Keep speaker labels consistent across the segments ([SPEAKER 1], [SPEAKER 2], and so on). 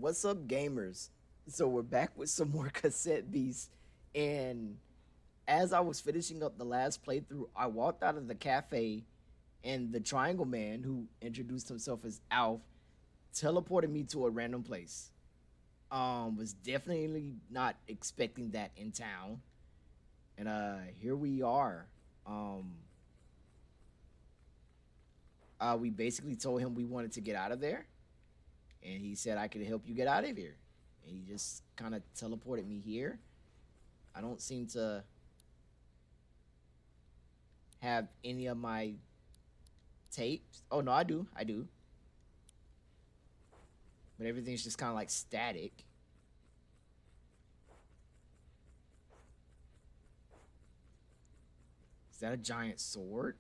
[SPEAKER 1] What's up, gamers? So we're back with some more cassette beasts, and as I was finishing up the last playthrough, I walked out of the cafe, and the Triangle Man, who introduced himself as Alf, teleported me to a random place. Was definitely not expecting that in town, and here we are. Um, we basically told him we wanted to get out of there, and he said I could help you get out of here. And he just kind of teleported me here. I don't seem to have any of my tapes. Oh no, I do. I do. But everything's just kind of like static. Is that a giant sword?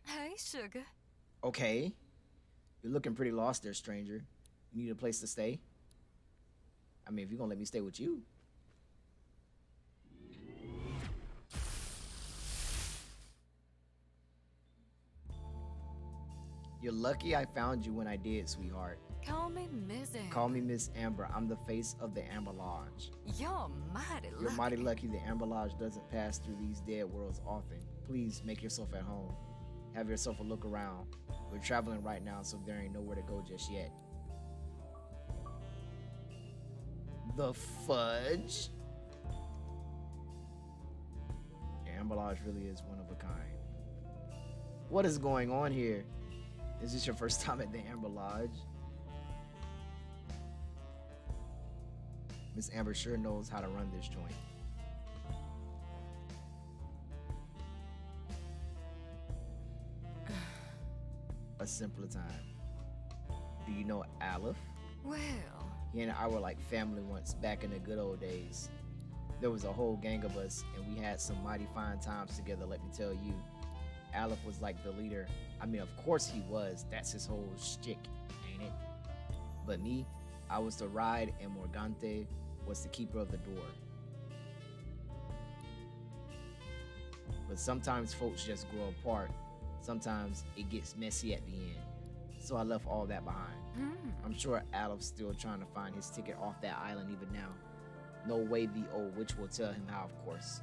[SPEAKER 2] Hey, sugar.
[SPEAKER 1] Okay. You're looking pretty lost there, stranger. You need a place to stay? I mean, if you're gonna let me stay with you. You're lucky I found you when I did, sweetheart.
[SPEAKER 2] Call me Miss Amber.
[SPEAKER 1] Call me Miss Amber. I'm the face of the Amber Lodge.
[SPEAKER 2] You're mighty lucky.
[SPEAKER 1] You're mighty lucky the Amber Lodge doesn't pass through these dead worlds often. Please make yourself at home. Have yourself a look around. We're traveling right now, so there ain't nowhere to go just yet. The fudge? The Amber Lodge really is one of a kind. What is going on here? Is this your first time at the Amber Lodge? Miss Amber sure knows how to run this joint. A simpler time. Do you know Aleph?
[SPEAKER 2] Well,
[SPEAKER 1] He and I were like family once back in the good old days. There was a whole gang of us, and we had some mighty fine times together, let me tell you. Aleph was like the leader. I mean, of course he was. That's his whole shtick, ain't it? But me, I was the ride, and Morgante was the keeper of the door. But sometimes folks just grow apart. Sometimes it gets messy at the end. So I left all that behind. I'm sure Aleph's still trying to find his ticket off that island even now. No way the old witch will tell him how, of course.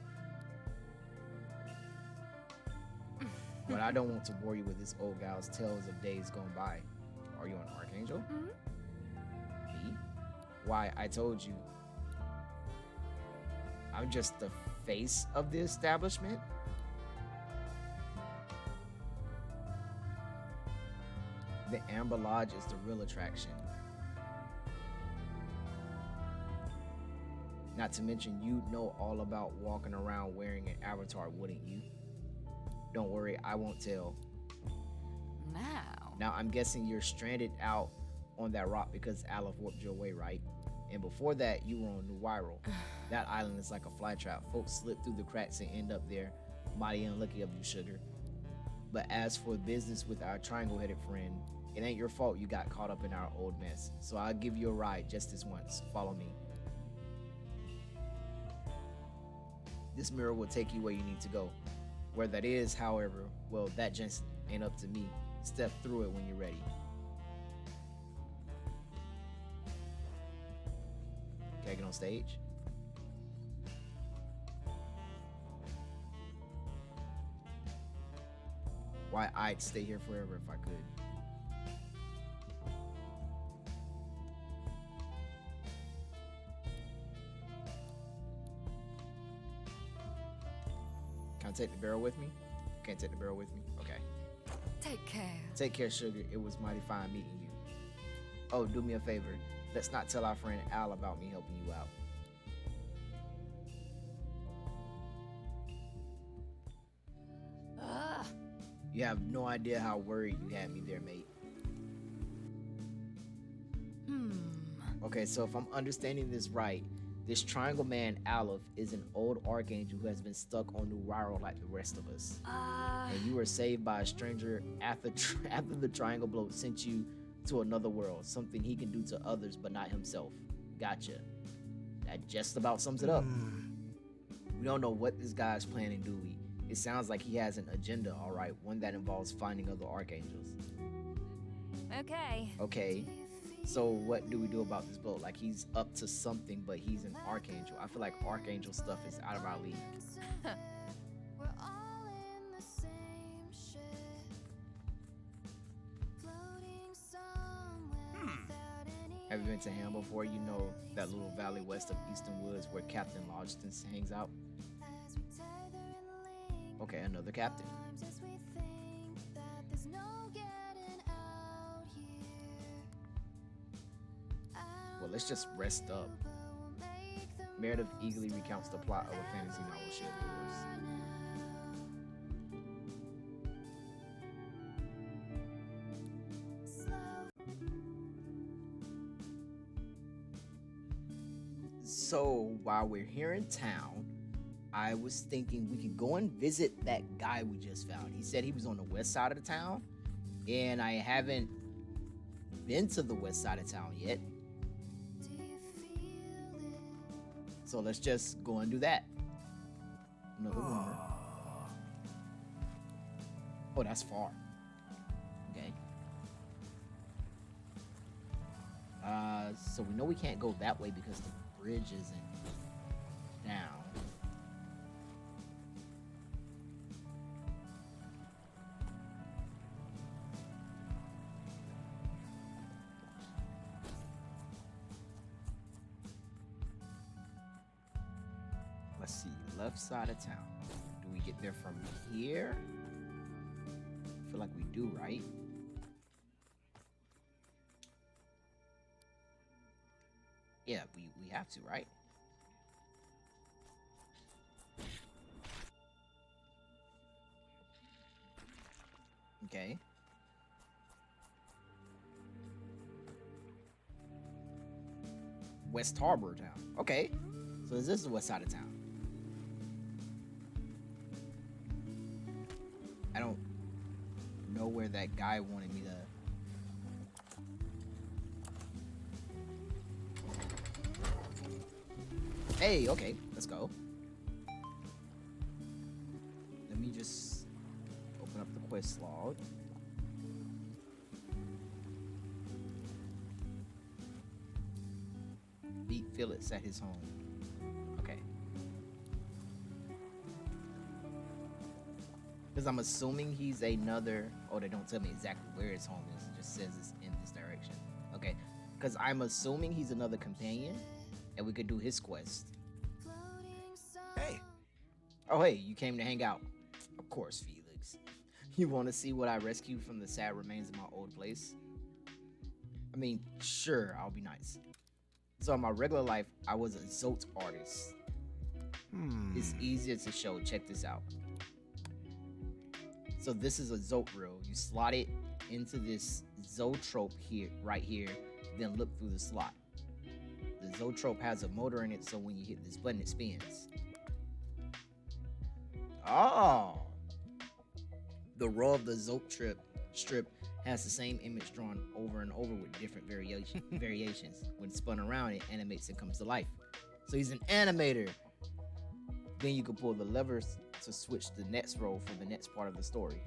[SPEAKER 1] But I don't want to bore you with this old gal's tales of days gone by. Are you an archangel? Me? Why, I told you. I'm just the face of the establishment. The Amber Lodge is the real attraction. Not to mention, you'd know all about walking around wearing an avatar, wouldn't you? Don't worry, I won't tell. Now, I'm guessing you're stranded out on that rock because Aleph warped your way, right? And before that, you were on New Wyral. That island is like a fly trap. Folks slip through the cracks and end up there. Mighty unlucky of you, sugar. But as for business with our triangle-headed friend, it ain't your fault you got caught up in our old mess. So I'll give you a ride just this once. Follow me. This mirror will take you where you need to go. Where that is, however, well, that just ain't up to me. Step through it when you're ready. Can I get on stage? Why, I'd stay here forever if I could. Can I take the barrel with me? Can't take the barrel with me? Okay.
[SPEAKER 2] take care.
[SPEAKER 1] Take care, sugar. It was mighty fine meeting you. Oh, do me a favor. Let's not tell our friend Al about me helping you out. You have no idea how worried you had me there, mate. Okay, so if I'm understanding this right, this triangle man, Aleph, is an old archangel who has been stuck on New Wyral like the rest of us. And you were saved by a stranger after the triangle bloke sent you to another world, something he can do to others but not himself. Gotcha. That just about sums it up. We don't know what this guy's planning, do we? It sounds like he has an agenda, all right, one that involves finding other archangels.
[SPEAKER 2] Okay.
[SPEAKER 1] Okay, so what do we do about this boat? Like, he's up to something, but he's an archangel. I feel like archangel stuff is out of our league.
[SPEAKER 3] We're all in the same ship, floating somewhere without any.
[SPEAKER 1] Have you been to Ham before? You know that little valley west of Eastern Woods where Captain Lodgton hangs out?
[SPEAKER 3] As we tether and link
[SPEAKER 1] Okay, another captain.
[SPEAKER 3] arms as we think that there's no getting out here.
[SPEAKER 1] Well, let's just rest up.
[SPEAKER 3] But we'll make the
[SPEAKER 1] Meredith eagerly recounts the plot of a fantasy novel she adores. So while we're here in town, I was thinking we could go and visit that guy we just found. He said he was on the west side of the town, and I haven't been to the west side of town yet. So let's just go and do that. Another rumor. Oh, that's far. Okay. So we know we can't go that way because the bridge isn't down. Let's see, left side of town. Do we get there from here? I feel like we do, right? Yeah, we have to, right? Okay. West Harbor town. Okay. So this is the west side of town. I don't know where that guy wanted me to. Hey, okay, let's go. Let me just open up the quest log. Beat Phillips at his home. Okay. Because I'm assuming he's another. Oh, they don't tell me exactly where his home is. It just says it's in this direction. Okay. Because I'm assuming he's another companion, and we could do his quest. Hey. Oh, hey, you came to hang out. Of course, Felix. You want to see what I rescued from the sad remains of my old place? I mean, sure, I'll be nice. So in my regular life, I was a Zote artist. It's easier to show. Check this out. So this is a Zote reel. You slot it into this zoetrope here, right here, then look through the slot. The zoetrope has a motor in it, so when you hit this button, it spins. Oh! The row of the Zote strip has the same image drawn over and over with different variations. When spun around, it animates and comes to life. So he's an animator. Then you can pull the levers to switch the next row for the next part of the story.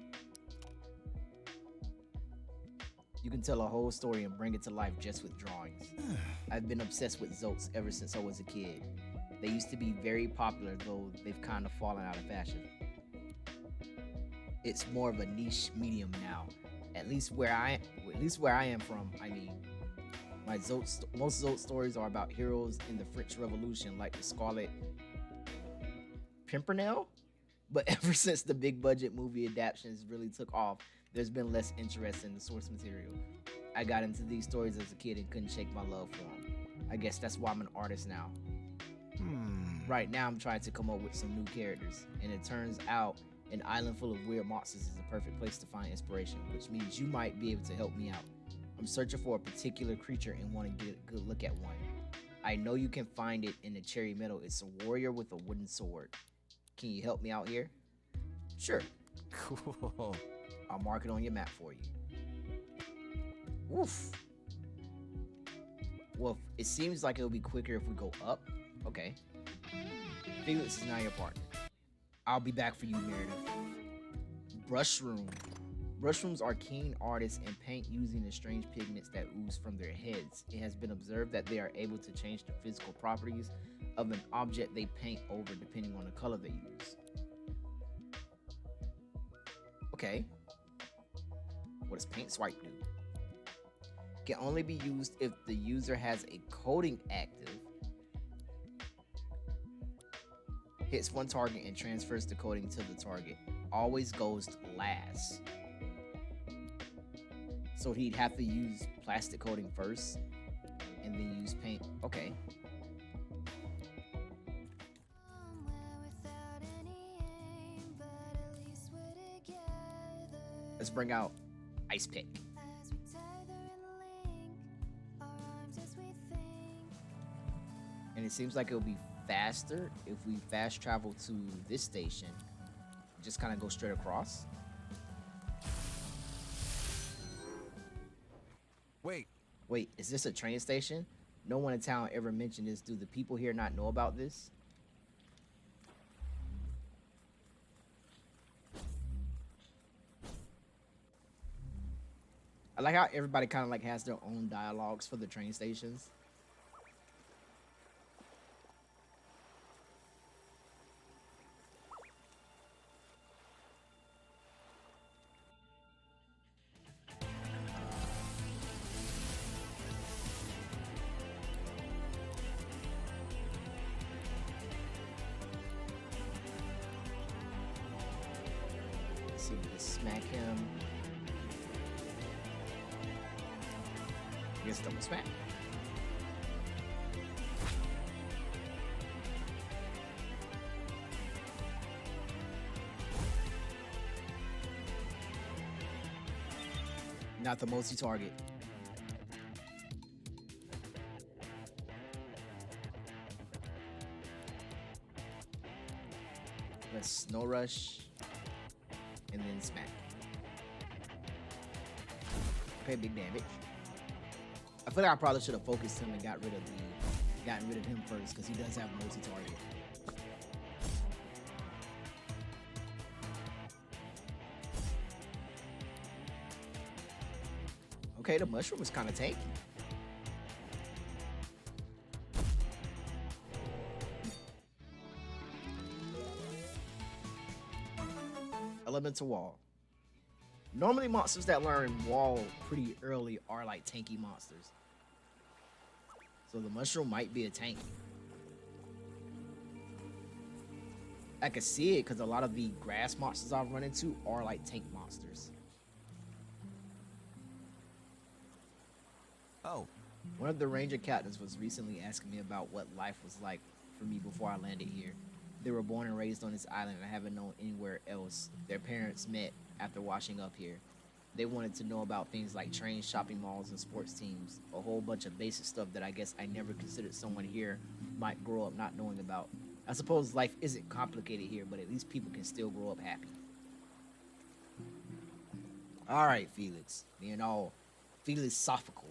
[SPEAKER 1] You can tell a whole story and bring it to life just with drawings. I've been obsessed with Zotes ever since I was a kid. They used to be very popular, though they've kind of fallen out of fashion. It's more of a niche medium now. At least where I am from, I mean, most Zote stories are about heroes in the French Revolution, like the Scarlet Pimpernel. But ever since the big budget movie adaptations really took off, there's been less interest in the source material. I got into these stories as a kid and couldn't shake my love for them. I guess that's why I'm an artist now. Right now, I'm trying to come up with some new characters, and it turns out an island full of weird monsters is the perfect place to find inspiration, which means you might be able to help me out. I'm searching for a particular creature and want to get a good look at one. I know you can find it in the Cherry Meadow. It's a warrior with a wooden sword. Can you help me out here? Sure.
[SPEAKER 4] Cool.
[SPEAKER 1] I'll mark it on your map for you. Oof. Well, it seems like it'll be quicker if we go up. Okay. Felix is now your partner. I'll be back for you, Meredith. Brushroom. Brushrooms are keen artists and paint using the strange pigments that ooze from their heads. It has been observed that they are able to change the physical properties of an object they paint over depending on the color they use. Okay. What does paint swipe do? Can only be used if the user has a coating active, hits one target and transfers the coating to the target. Always goes last. So he'd have to use plastic coating first and then use paint. Okay. Let's bring out Ice Pick. And it seems like it'll be faster if we fast travel to this station. Just kind of go straight across. Wait, is this a train station? No one in town ever mentioned this. Do the people here not know about this? I like how everybody kind of like has their own dialogues for the train stations. Let's see, we can smack him. I guess double smack. Not the multi-target. Let's snow rush and then smack. Okay, big damage. I feel like I probably should have focused him and gotten rid of him first because he does have multi-target. Okay, the mushroom is kind of tanky. Elemental Wall. Normally monsters that learn wall pretty early are like tanky monsters. So the mushroom might be a tank. I can see it because a lot of the grass monsters I've run into are like tank monsters.
[SPEAKER 4] Oh.
[SPEAKER 1] One of the ranger captains was recently asking me about what life was like for me before I landed here. They were born and raised on this island and haven't known anywhere else. Their parents met after washing up here. They wanted to know about things like trains, shopping malls, and sports teams. A whole bunch of basic stuff that I guess I never considered someone here might grow up not knowing about. I suppose life isn't complicated here, but at least people can still grow up happy. Alright, Felix. Being all philosophical.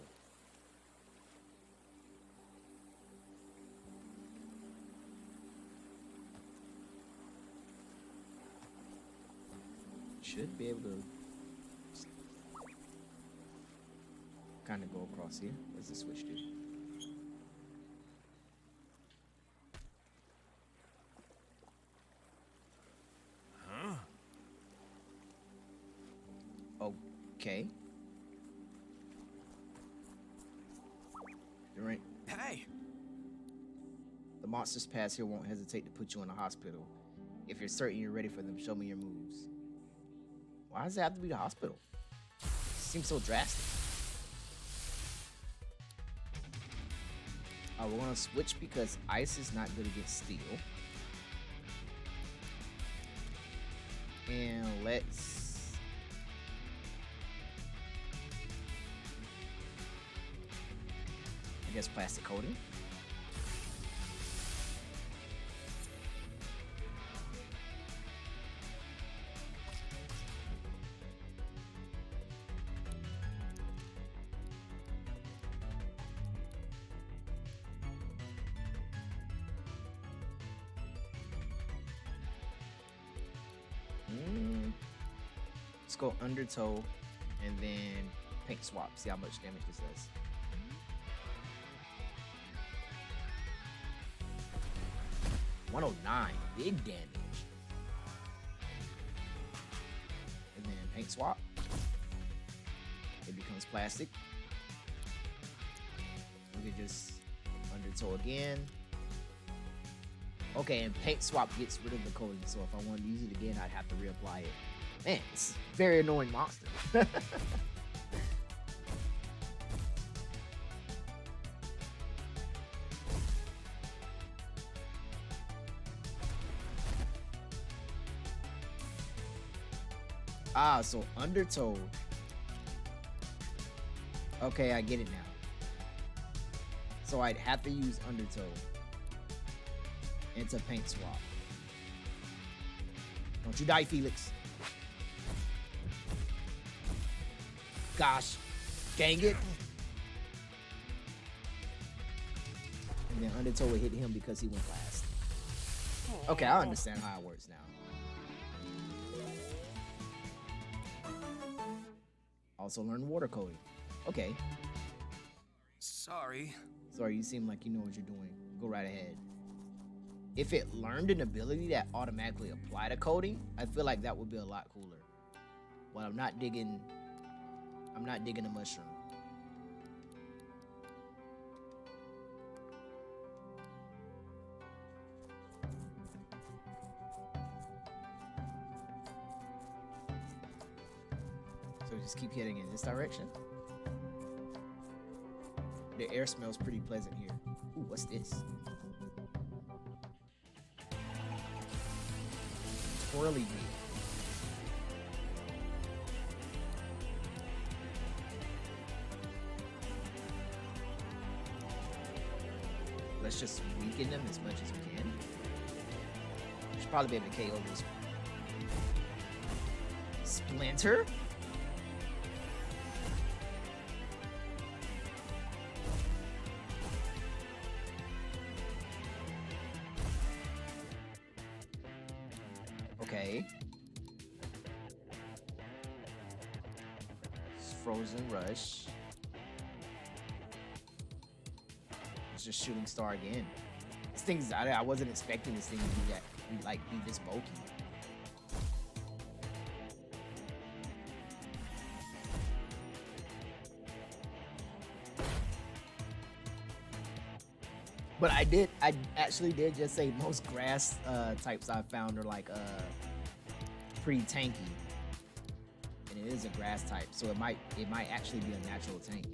[SPEAKER 1] Should be able to kind of go across here. What's the switch do?
[SPEAKER 4] Huh?
[SPEAKER 1] Okay. You're right.
[SPEAKER 4] Hey!
[SPEAKER 1] The monsters pass here won't hesitate to put you in the hospital. If you're certain you're ready for them, show me your moves. Why does it have to be the hospital? It seems so drastic. We're gonna switch because ice is not good against steel. And let's... I guess plastic coating. Let's go undertow and then paint swap. See how much damage this does. $109, big damage. And then paint swap. It becomes plastic. We can just undertow again. Okay, and paint swap gets rid of the coating, so if I wanted to use it again, I'd have to reapply it. Man, it's a very annoying monster. Ah, so undertow. Okay, I get it now. So I'd have to use undertow into paint swap. Don't you die, Felix. Gosh, dang it. And then undertow would hit him because he went last. Okay, I understand how it works now. Also learn water coating. Okay.
[SPEAKER 4] Sorry.
[SPEAKER 1] Sorry, you seem like you know what you're doing. Go right ahead. If it learned an ability that automatically applied to coating, I feel like that would be a lot cooler. But I'm not digging a mushroom. So just keep heading in this direction. The air smells pretty pleasant here. Ooh, what's this? Twirly wheel. Let's just weaken them as much as we can. We should probably be able to KO this one. Splinter? Okay. Frozen Rush. It's just Shooting Star again. This thing's I wasn't expecting this thing to be be this bulky. But I actually did just say most grass types I've found are like pretty tanky. And it is a grass type, so it might actually be a natural tank.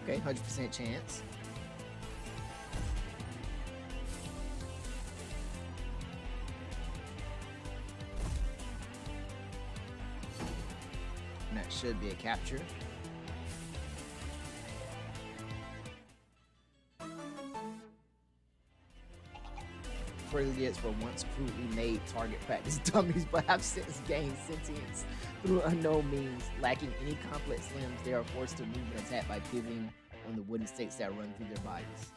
[SPEAKER 1] Okay, 100% chance. And that should be a capture. Frigates were once crudely made target practice dummies, but have since gained sentience through unknown means. Lacking any complex limbs, they are forced to move and attack by pivoting on the wooden stakes that run through their bodies.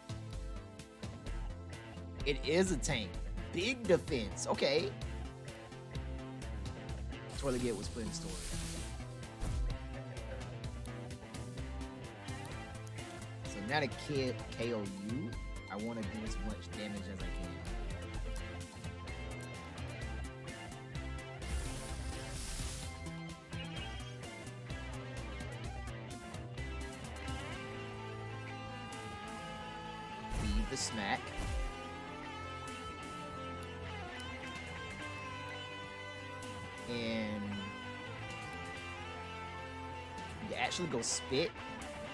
[SPEAKER 1] It is a tank. Big defense. Okay. Twirligate was put in storage. So now to KO you, I want to do as much damage as I can. The smack. And you actually go spit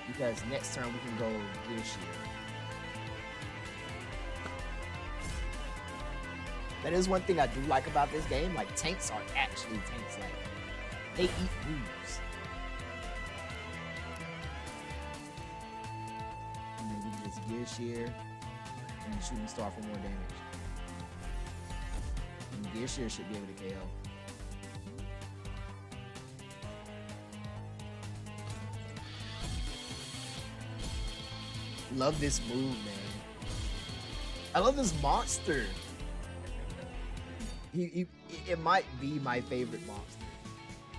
[SPEAKER 1] because next turn we can go gear shear. That is one thing I do like about this game. Like tanks are actually tanks. Like they eat moves. And then we can just gear shear. And Shooting Star for more damage. And Gear Shear should be able to KO. Love this move, man. I love this monster. It might be my favorite monster.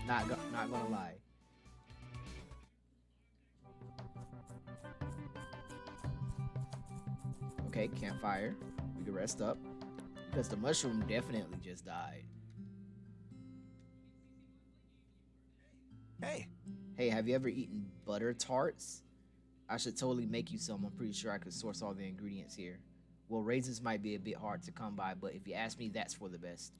[SPEAKER 1] Not gonna lie. Okay, campfire. We can rest up because the mushroom definitely just died.
[SPEAKER 4] Hey,
[SPEAKER 1] Hey, have you ever eaten butter tarts? I should totally make you some. I'm pretty sure I could source all the ingredients here. Well, raisins might be a bit hard to come by, but if you ask me, that's for the best.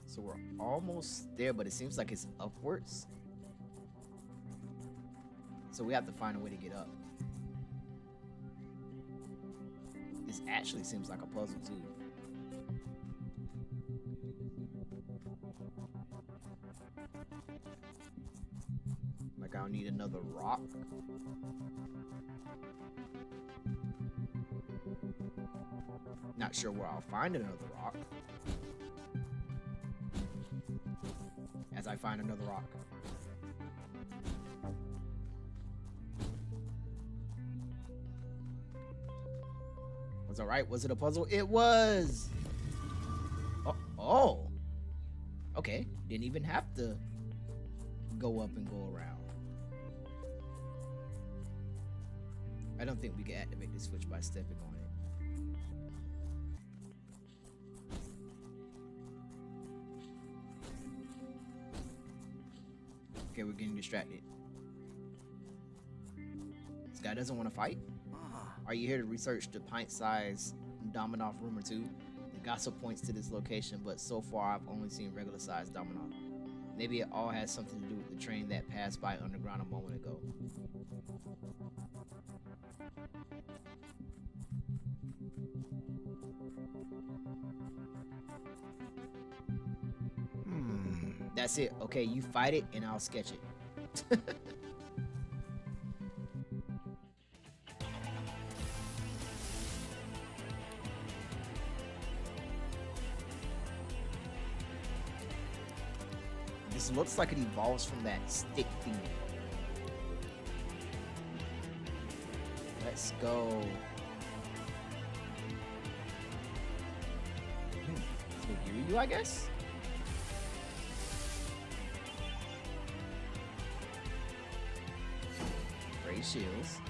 [SPEAKER 1] So we're almost there, but it seems like it's upwards. So we have to find a way to get up. This actually seems like a puzzle too. Like I'll need another rock. Not sure where I'll find another rock. As I find another rock. Was all right? Was it a puzzle? It was. Oh. Okay. Didn't even have to go up and go around. I don't think we can activate this switch by stepping on it. Okay, we're getting distracted. This guy doesn't want to fight? Are you here to research the pint-sized Dominoff rumor too? The gossip points to this location, but so far I've only seen regular-sized Dominoff. Maybe it all has something to do with the train that passed by underground a moment ago. That's it. Okay, you fight it and I'll sketch it. This looks like it evolves from that stick thing. Let's go. You, I guess. Great shields.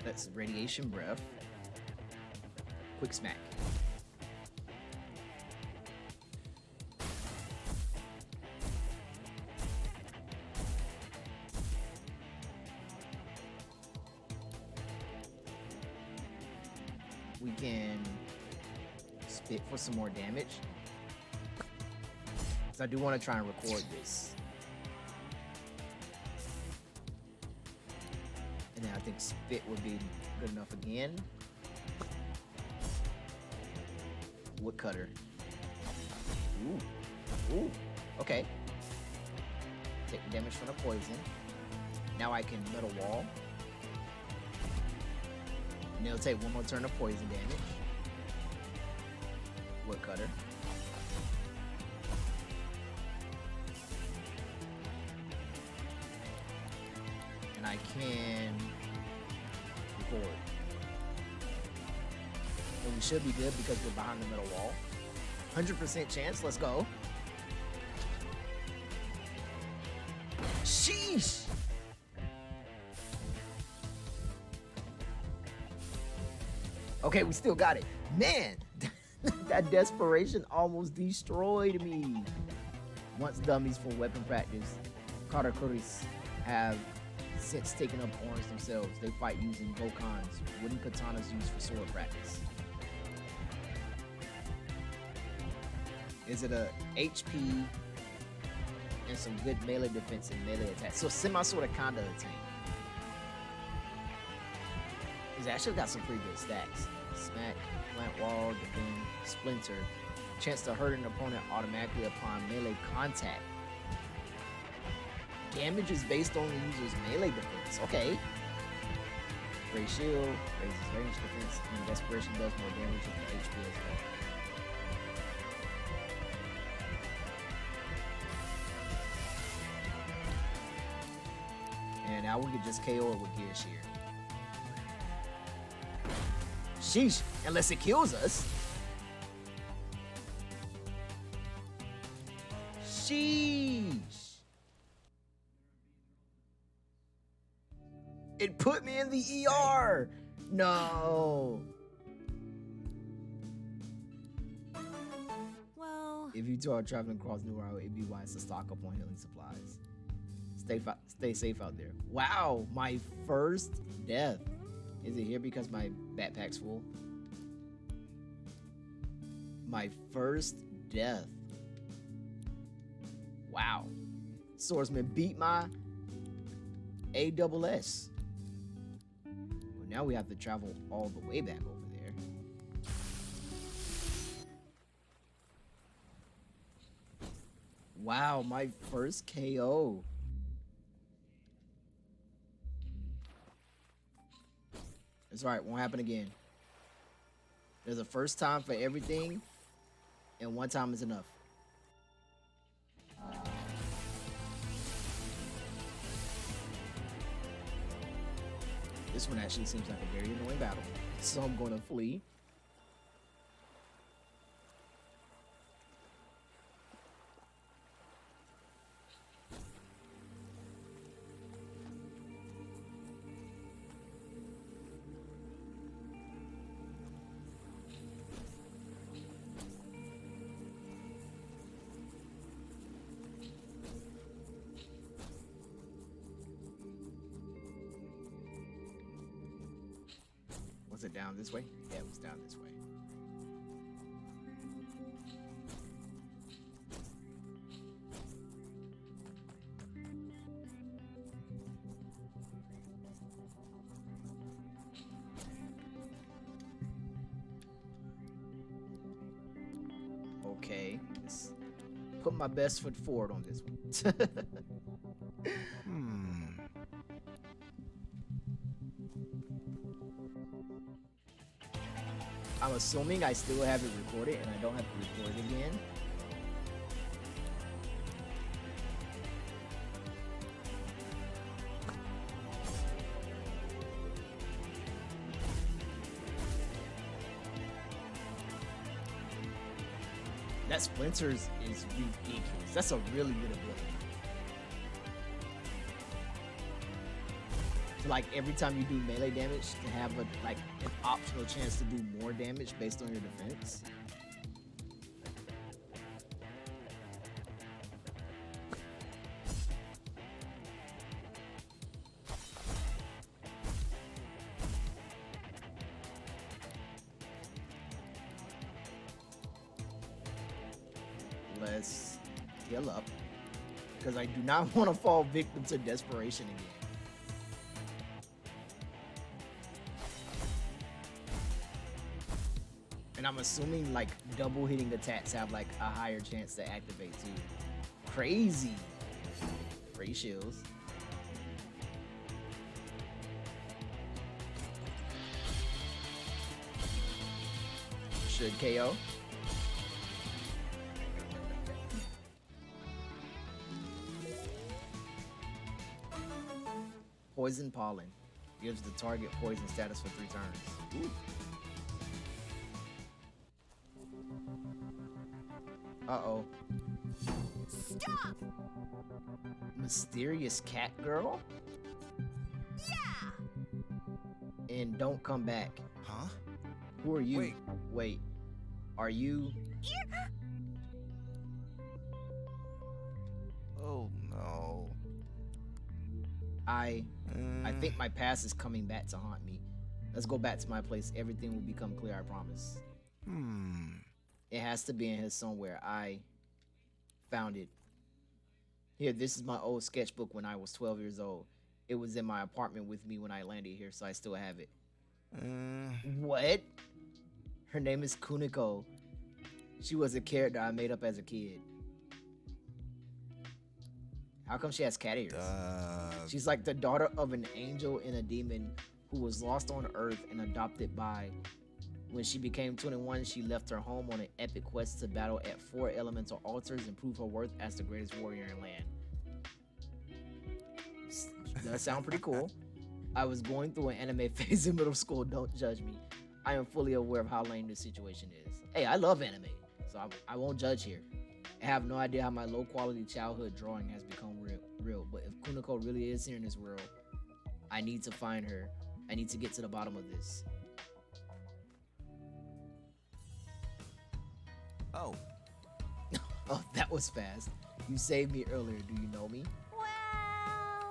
[SPEAKER 1] That's radiation breath. Quick smack. We can spit for some more damage. So I do want to try and record this. And then I think spit would be good enough again. Woodcutter. Ooh. Okay. Take the damage from the poison. Now I can metal wall. And it'll take one more turn of poison damage. Woodcutter. And I can record. And we should be good because we're behind the middle wall. 100% chance, let's go. Sheesh! Okay, we still got it. Man, that desperation almost destroyed me. Once dummies for weapon practice, Karakuris have since taken up arms themselves. They fight using bokans, wooden katanas used for sword practice. Is it a HP and some good melee defense and melee attack? So semi-sword of kinda a tank. He's actually got some pretty good stats. Smack, plant wall, defend, splinter. Chance to hurt an opponent automatically upon melee contact. Damage is based on the user's melee defense. Okay. Great shield, raises range defense, and desperation does more damage with the HP as well. And now we can just KO it with Gear Shear. Sheesh, unless it kills us. Sheesh. It put me in the ER. No.
[SPEAKER 2] Well,
[SPEAKER 1] If you two are traveling across New World, it'd be wise to stock up on healing supplies. Stay safe out there. Wow, my first death. Is it here because my backpack's full? My first death. Wow. Swordsman beat my ASS. Well, now we have to travel all the way back over there. Wow, my first KO. It's alright, won't happen again. There's a first time for everything, and one time is enough. This one actually seems like a very annoying battle, so I'm going to flee. Was it down this way? Yeah, it was down this way. Okay, let's put my best foot forward on this one. I'm assuming I still have it recorded and I don't have to record it again. That Splinters is ridiculous. That's a really good ability. So like every time you do melee damage, to have a like an optional chance to do more damage based on your defense. Let's heal up because I do not want to fall victim to desperation again. And I'm assuming like double hitting attacks have like a higher chance to activate too. Crazy. Free shields. Should KO. Poison pollen. Gives the target poison status for 3 turns. Ooh. Uh-oh.
[SPEAKER 3] Stop!
[SPEAKER 1] Mysterious cat girl?
[SPEAKER 3] Yeah!
[SPEAKER 1] And don't come back.
[SPEAKER 4] Huh?
[SPEAKER 1] Who are you?
[SPEAKER 4] Wait.
[SPEAKER 1] Wait. Are you?
[SPEAKER 4] Oh no.
[SPEAKER 1] I think my past is coming back to haunt me. Let's go back to my place. Everything will become clear, I promise. It has to be in here somewhere. I found it. Here, this is my old sketchbook when I was 12 years old. It was in my apartment with me when I landed here, so I still have it. What? Her name is Kuniko. She was a character I made up as a kid. How come she has cat ears? She's like the daughter of an angel and a demon who was lost on Earth and adopted by. When she became 21, she left her home on an epic quest to battle at 4 elemental altars and prove her worth as the greatest warrior in land. Does sound pretty cool. I was going through an anime phase in middle school, don't judge me. I am fully aware of how lame this situation is. Hey, I love anime, so I won't judge here. I have no idea how my low quality childhood drawing has become real, but if Kuniko really is here in this world, I need to find her. I need to get to the bottom of this.
[SPEAKER 4] Oh,
[SPEAKER 1] Oh, that was fast. You saved me earlier. Do you know me?
[SPEAKER 3] Well,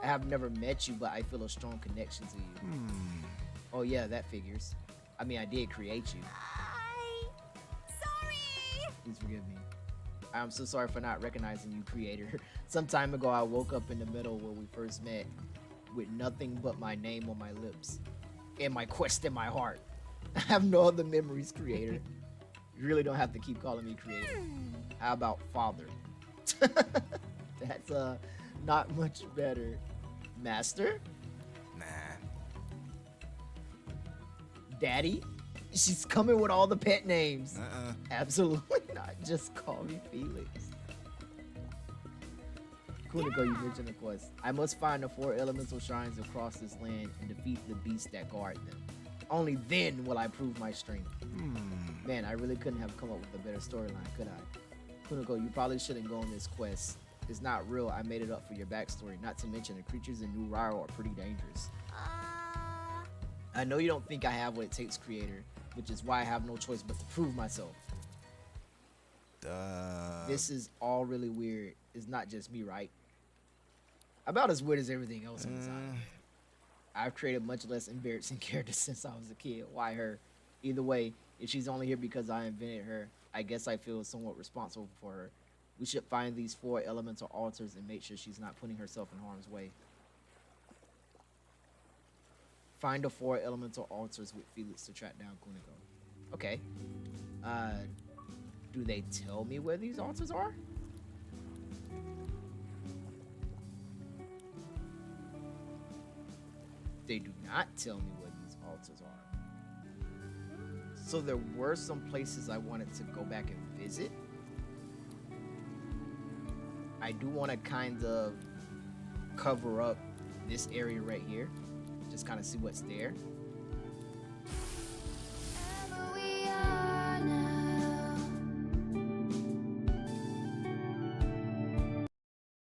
[SPEAKER 1] I have never met you, but I feel a strong connection to you. Oh yeah, that figures. I mean, I did create you.
[SPEAKER 3] sorry.
[SPEAKER 1] Please forgive me. I'm so sorry for not recognizing you, creator. Some time ago, I woke up in the middle where we first met with nothing but my name on my lips and my quest in my heart. I have no other memories, creator. You really don't have to keep calling me creator. How about father? That's not much better. Master?
[SPEAKER 4] nah.
[SPEAKER 1] Daddy? She's coming with all the pet names.
[SPEAKER 4] Uh-uh.
[SPEAKER 1] Absolutely not. Just call me Felix. Kuniko, you mentioned the quest. I must find the 4 elemental shrines across this land and defeat the beasts that guard them. Only then will I prove my strength. Man, I really couldn't have come up with a better storyline, could I? Kuniko, you probably shouldn't go on this quest. It's not real. I made it up for your backstory. Not to mention the creatures in New Raro are pretty dangerous. I know you don't think I have what it takes, creator, which is why I have no choice but to prove myself. This is all really weird. It's not just me, right? About as weird as everything else on this island. I've created much less embarrassing characters since I was a kid. Why her? Either way, if she's only here because I invented her, I guess I feel somewhat responsible for her. We should find these 4 elemental altars and make sure she's not putting herself in harm's way. Find the 4 elemental altars with Felix to track down Kuniko. Okay. Do they tell me where these altars are? They do not tell me where these altars are. So there were some places I wanted to go back and visit. I do want to kind of cover up this area right here. Just kind of see what's there.